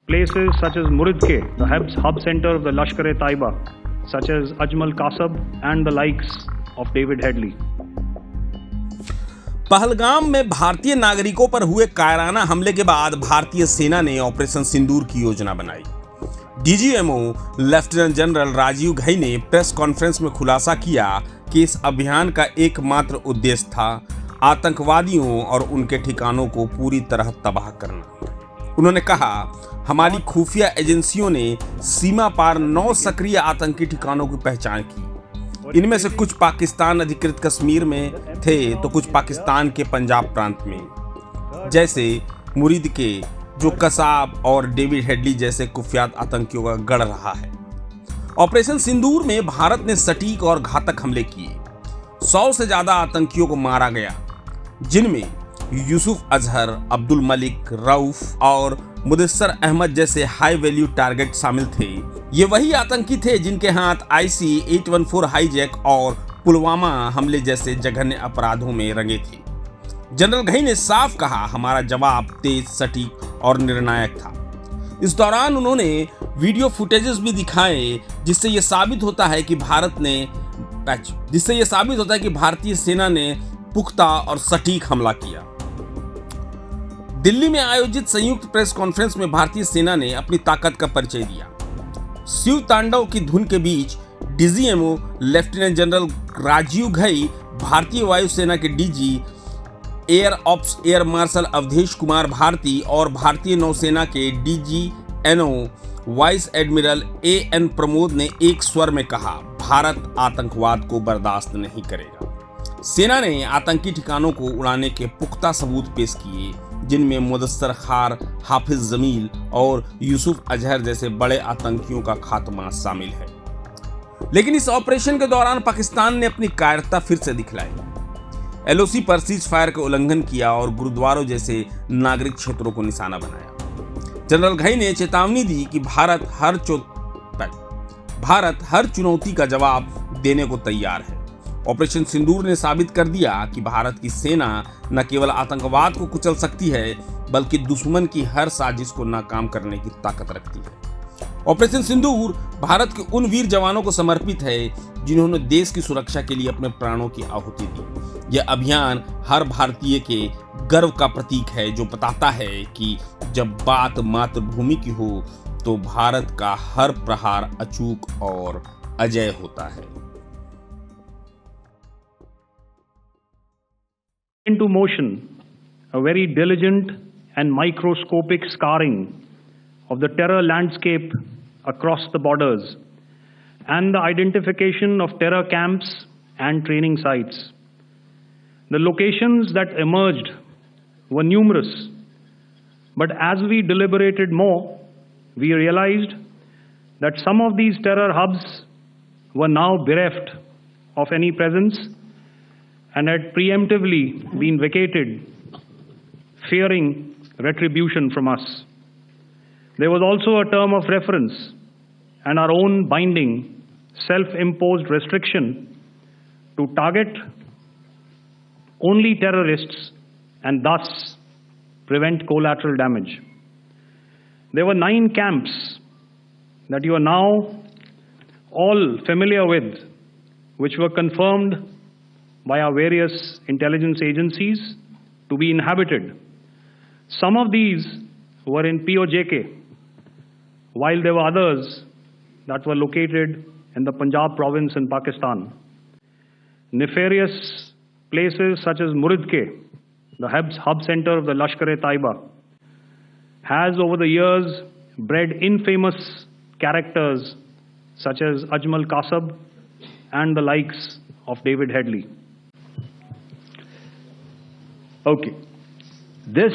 places such as Muridke, the hub center of the Lashkar-e-Taiba, such as Ajmal Kasab and the likes of David Headley. Pahalgam में भारतीय नागरिकों पर हुए कायराना हमले के बाद भारतीय सेना ने ऑपरेशन सिंदूर की योजना बनाई। DGMO lieutenant general Rajiv Ghai ने प्रेस कॉन्फ्रेंस में खुलासा किया कि इस अभियान का एकमात्र उद्देश्य था आतंकवादियों और उनके ठिकानों को पूरी तरह तबाह करना। उन्होंने कहा, हमारी खुफिया एजेंसियों ने सीमा पार 9 सक्रिय आतंकी ठिकानों की पहचान की। इनमें से कुछ पाकिस्तान अधिकृत कश्मीर में थे तो कुछ पाकिस्तान के पंजाब प्रांत में, जैसे मुरीद के, जो कसाब और डेविड हेडली जैसे कुख्यात आतंकियों का गढ़ रहा है। ऑपरेशन सिंदूर में भारत ने सटीक और घातक हमले किए। 100 से ज्यादा आतंकियों को मारा गया, जिनमें यूसुफ अजहर, अब्दुल मलिक, रऊफ और मुदस्सर अहमद जैसे हाई वैल्यू टारगेट शामिल थे। ये वही आतंकी थे जिनके हाथ IC-814 हाईजैक और पुलवामा हमले जैसे जघन्य अपराधों में रंगे थे। जनरल घई ने साफ कहा, हमारा जवाब तेज, सटीक और निर्णायक था। इस दौरान उन्होंने वीडियो फुटेजेस भी दिखाए जिससे यह साबित होता है कि भारतीय सेना ने पुख्ता और सटीक हमला किया। दिल्ली में आयोजित संयुक्त प्रेस कॉन्फ्रेंस में भारतीय सेना ने अपनी ताकत का परिचय दिया। शिव तांडव की धुन के बीच DGMO lieutenant general Rajiv Ghai, भारतीय वायुसेना के DG air ops air marshal Awadhesh Kumar Bharti और भारतीय नौसेना के DGMO vice admiral AN Pramod ने एक स्वर में कहा, भारत आतंकवाद को बर्दाश्त नहीं करेगा। सेना ने आतंकी ठिकानों को उड़ाने के पुख्ता सबूत पेश किए, जिनमें मुदस्सर खार, हाफिज जमील और यूसुफ अजहर जैसे बड़े आतंकियों का खात्मा शामिल है। लेकिन इस ऑपरेशन के दौरान पाकिस्तान ने अपनी कायरता फिर से दिखलाई। LOC पर सीज फायर का उल्लंघन किया और गुरुद्वारों जैसे नागरिक क्षेत्रों को निशाना बनाया। जनरल घई ने चेतावनी दी कि भारत हर चुनौती का जवाब देने को तैयार है। ऑपरेशन सिंदूर ने साबित कर दिया कि भारत की सेना न केवल आतंकवाद को कुचल सकती है, बल्कि दुश्मन की हर साजिश को नाकाम करने की ताकत रखती है। ऑपरेशन सिंदूर भारत के उन वीर जवानों को समर्पित है जिन्होंने देश की सुरक्षा के लिए अपने प्राणों की आहुति दी। यह अभियान हर भारतीय के गर्व का प्रतीक है, जो बताता है कि जब बात मातृभूमि की हो तो भारत का हर प्रहार अचूक और अजय होता है। Into motion a very diligent and microscopic scarring of the terror landscape across the borders and the identification of terror camps and training sites. The locations that emerged were numerous, but as we deliberated more, we realized that some of these terror hubs were now bereft of any presence and had preemptively been vacated, fearing retribution from us. There was also a term of reference and our own binding, self-imposed restriction to target only terrorists and thus prevent collateral damage. There were 9 camps that you are now all familiar with, which were confirmed by our various intelligence agencies to be inhabited. Some of these were in POJK, while there were others that were located in the Punjab province in Pakistan. Nefarious places such as Muridke, the hub center of the Lashkar-e-Taiba, has over the years bred infamous characters such as Ajmal Kasab and the likes of David Headley. Okay, this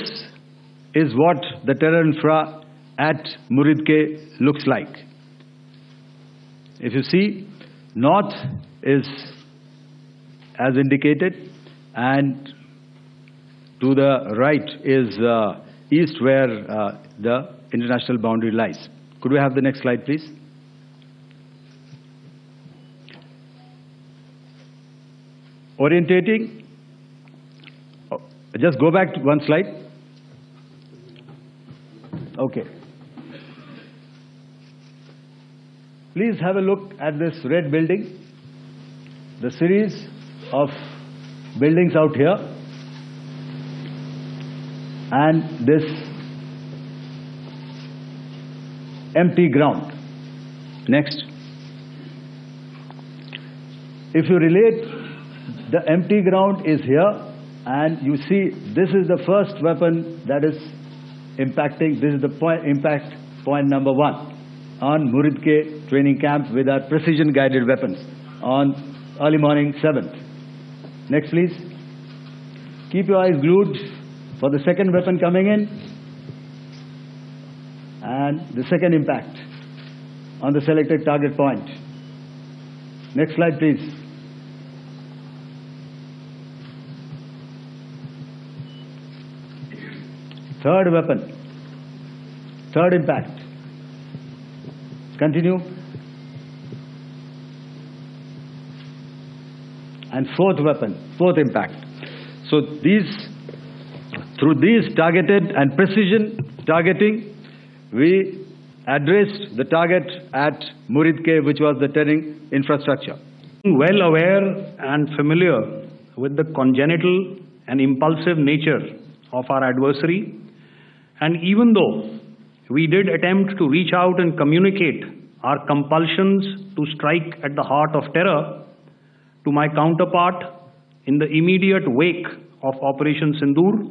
is what the terror infra at Muridke looks like. If you see, north is as indicated, and to the right is east, where the international boundary lies. Could we have the next slide, please? Orientating. Just go back to one slide. Okay. Please have a look at this red building, the series of buildings out here, and this empty ground. Next. If you relate, the empty ground is here, and you see this is the first weapon that is impacting. This is the impact point number 1 on Murid training camp with our precision guided weapons on early morning 7th. Next please. Keep your eyes glued for the second weapon coming in and the second impact on the selected target point. Next slide please. Third weapon, third impact. Continue. And fourth weapon, fourth impact. So through these targeted and precision targeting, we addressed the target at Murid, which was the terrain infrastructure. Well aware and familiar with the congenital and impulsive nature of our adversary, and even though we did attempt to reach out and communicate our compulsions to strike at the heart of terror to my counterpart in the immediate wake of Operation Sindoor,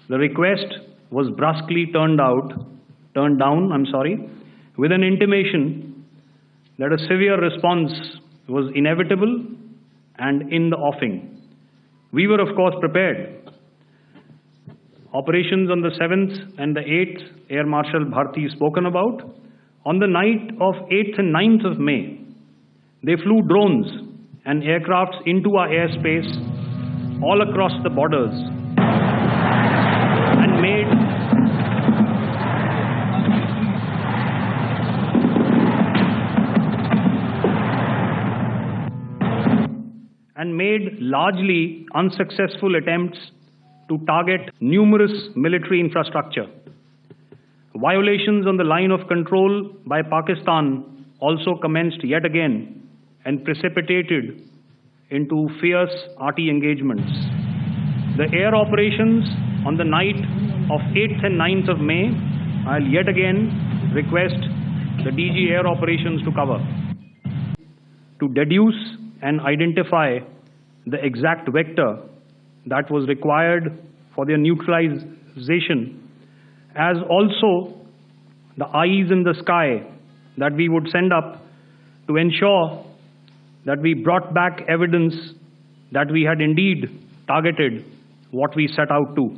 the request was brusquely turned down, with an intimation that a severe response was inevitable and in the offing. We were of course prepared. Operations on the 7th and the 8th, Air Marshal Bharti spoken about. On the night of 8th and 9th of May, they flew drones and aircrafts into our airspace all across the borders and made largely unsuccessful attempts to target numerous military infrastructure. Violations on the line of control by Pakistan also commenced yet again and precipitated into fierce RT engagements. The air operations on the night of 8th and 9th of May, I'll yet again request the DG Air Operations to cover, to deduce and identify the exact vector that was required for their neutralization, as also the eyes in the sky that we would send up to ensure that we brought back evidence that we had indeed targeted what we set out to.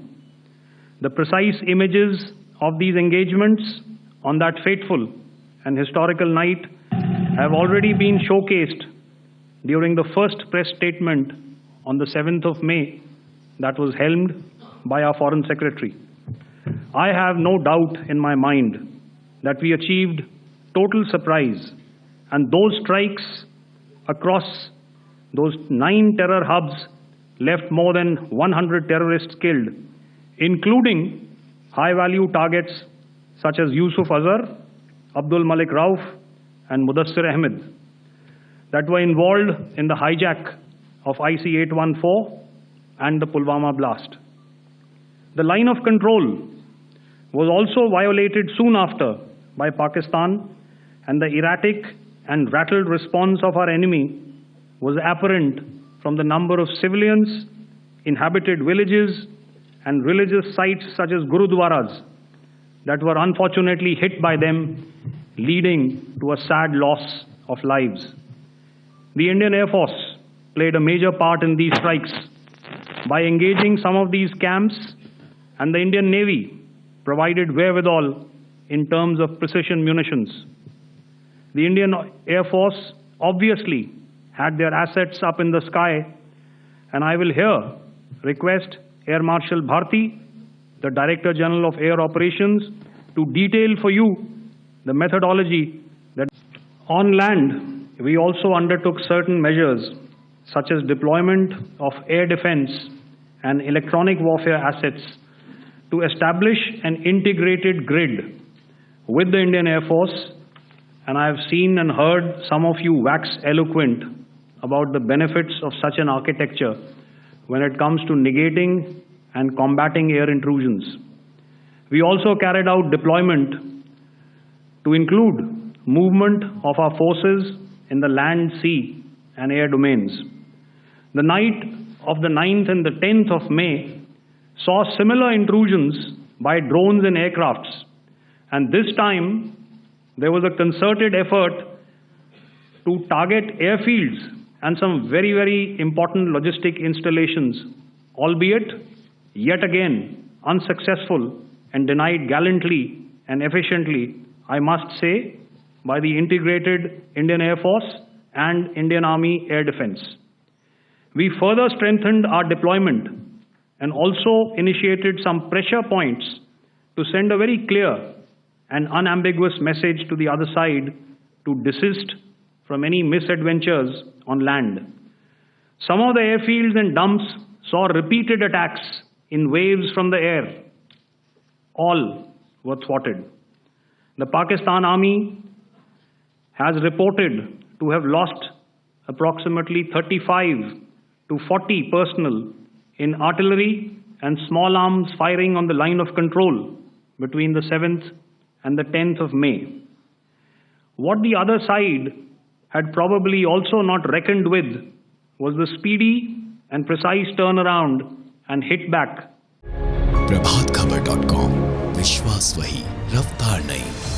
The precise images of these engagements on that fateful and historical night have already been showcased during the first press statement on the 7th of May that was helmed by our Foreign Secretary. I have no doubt in my mind that we achieved total surprise, and those strikes across those 9 terror hubs left more than 100 terrorists killed, including high-value targets such as Yusuf Azhar, Abdul Malik Rauf, and Mudassir Ahmed that were involved in the hijack of IC-814 and the Pulwama blast. The line of control was also violated soon after by Pakistan, and the erratic and rattled response of our enemy was apparent from the number of civilians, inhabited villages, and religious sites such as Gurudwaras that were unfortunately hit by them, leading to a sad loss of lives. The Indian Air Force played a major part in these strikes by engaging some of these camps, and the Indian Navy provided wherewithal in terms of precision munitions. The Indian Air Force obviously had their assets up in the sky, and I will here request Air Marshal Bharti, the Director General of Air Operations, to detail for you the methodology that on land we also undertook certain measures such as deployment of air defense and electronic warfare assets to establish an integrated grid with the Indian Air Force and I have seen and heard some of you wax eloquent about the benefits of such an architecture when it comes to negating and combating air intrusions. We also carried out deployment to include movement of our forces in the land, sea, and air domains. The night of the 9th and the 10th of May saw similar intrusions by drones and aircrafts, and this time there was a concerted effort to target airfields and some very, very important logistic installations, albeit yet again unsuccessful and denied gallantly and efficiently, I must say, by the integrated Indian Air Force and Indian Army Air Defense. We further strengthened our deployment and also initiated some pressure points to send a very clear and unambiguous message to the other side to desist from any misadventures on land. Some of the airfields and dumps saw repeated attacks in waves from the air. All were thwarted. The Pakistan Army has reported to have lost approximately 35 to 40 personnel in artillery and small arms firing on the line of control between the 7th and the 10th of May. What the other side had probably also not reckoned with was the speedy and precise turnaround and hit back. प्रभात खबर.com, विश्वास वही, रफ्तार नहीं।